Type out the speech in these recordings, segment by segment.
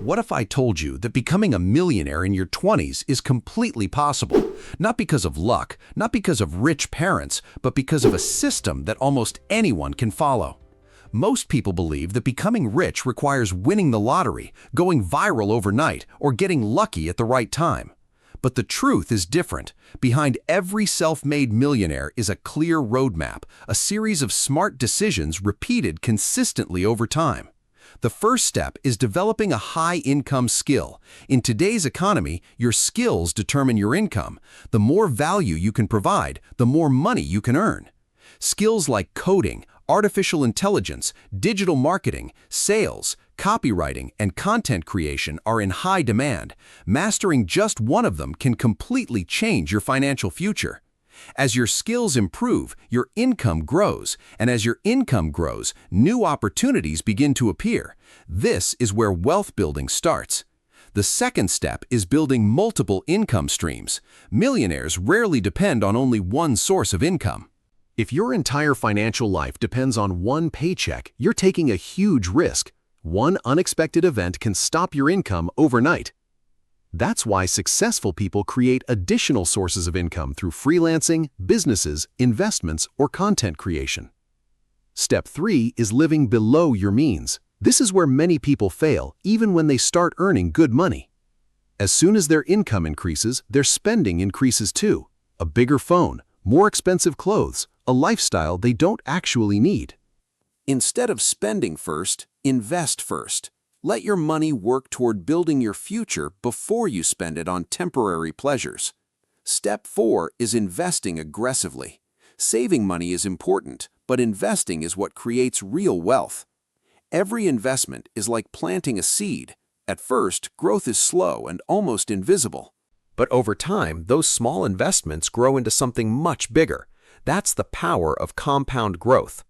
What if I told you that becoming a millionaire in your 20s is completely possible? Not because of luck, not because of rich parents, but because of a system that almost anyone can follow. Most people believe that becoming rich requires winning the lottery, going viral overnight, or getting lucky at the right time. But the truth is different. Behind every self-made millionaire is a clear roadmap, a series of smart decisions repeated consistently over time. The first step is developing a high-income skill. In today's economy, your skills determine your income. The more value you can provide, the more money you can earn. Skills like coding, artificial intelligence, digital marketing, sales, copywriting, and content creation are in high demand. Mastering just one of them can completely change your financial future. As your skills improve, your income grows, and as your income grows, new opportunities begin to appear. This is where wealth building starts. The second step is building multiple income streams. Millionaires rarely depend on only one source of income. If your entire financial life depends on one paycheck, you're taking a huge risk. One unexpected event can stop your income overnight. That's why successful people create additional sources of income through freelancing, businesses, investments, or content creation. Step 3 is living below your means. This is where many people fail, even when they start earning good money. As soon as their income increases, their spending increases too. A bigger phone, more expensive clothes, a lifestyle they don't actually need. Instead of spending first, invest first. Let your money work toward building your future before you spend it on temporary pleasures. Step 4 is investing aggressively. Saving money is important, but investing is what creates real wealth. Every investment is like planting a seed. At first, growth is slow and almost invisible. But over time, those small investments grow into something much bigger. That's the power of compound growth.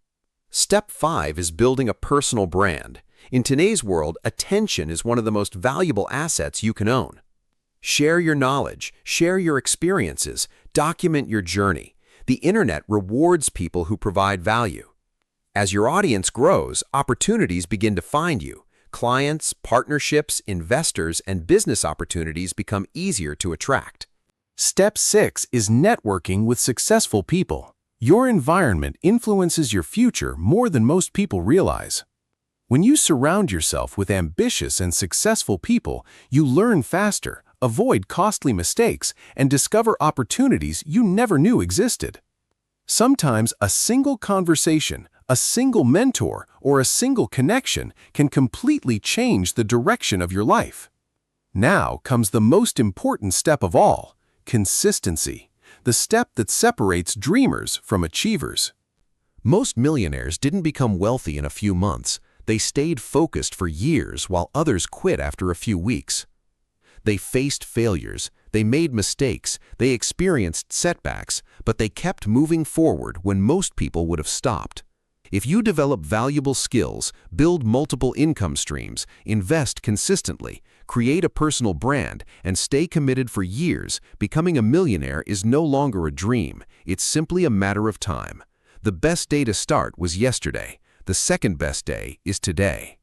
Step 5 is building a personal brand. In today's world, attention is one of the most valuable assets you can own. Share your knowledge, share your experiences, document your journey. The internet rewards people who provide value. As your audience grows, opportunities begin to find you. Clients, partnerships, investors, and business opportunities become easier to attract. Step 6 is networking with successful people. Your environment influences your future more than most people realize. When you surround yourself with ambitious and successful people, you learn faster, avoid costly mistakes, and discover opportunities you never knew existed. Sometimes a single conversation, a single mentor, or a single connection can completely change the direction of your life. Now comes the most important step of all, consistency, the step that separates dreamers from achievers. Most millionaires didn't become wealthy in a few months. They stayed focused for years while others quit after a few weeks. They faced failures, they made mistakes, they experienced setbacks, but they kept moving forward when most people would have stopped. If you develop valuable skills, build multiple income streams, invest consistently, create a personal brand, and stay committed for years, becoming a millionaire is no longer a dream. It's simply a matter of time. The best day to start was yesterday. The second best day is today.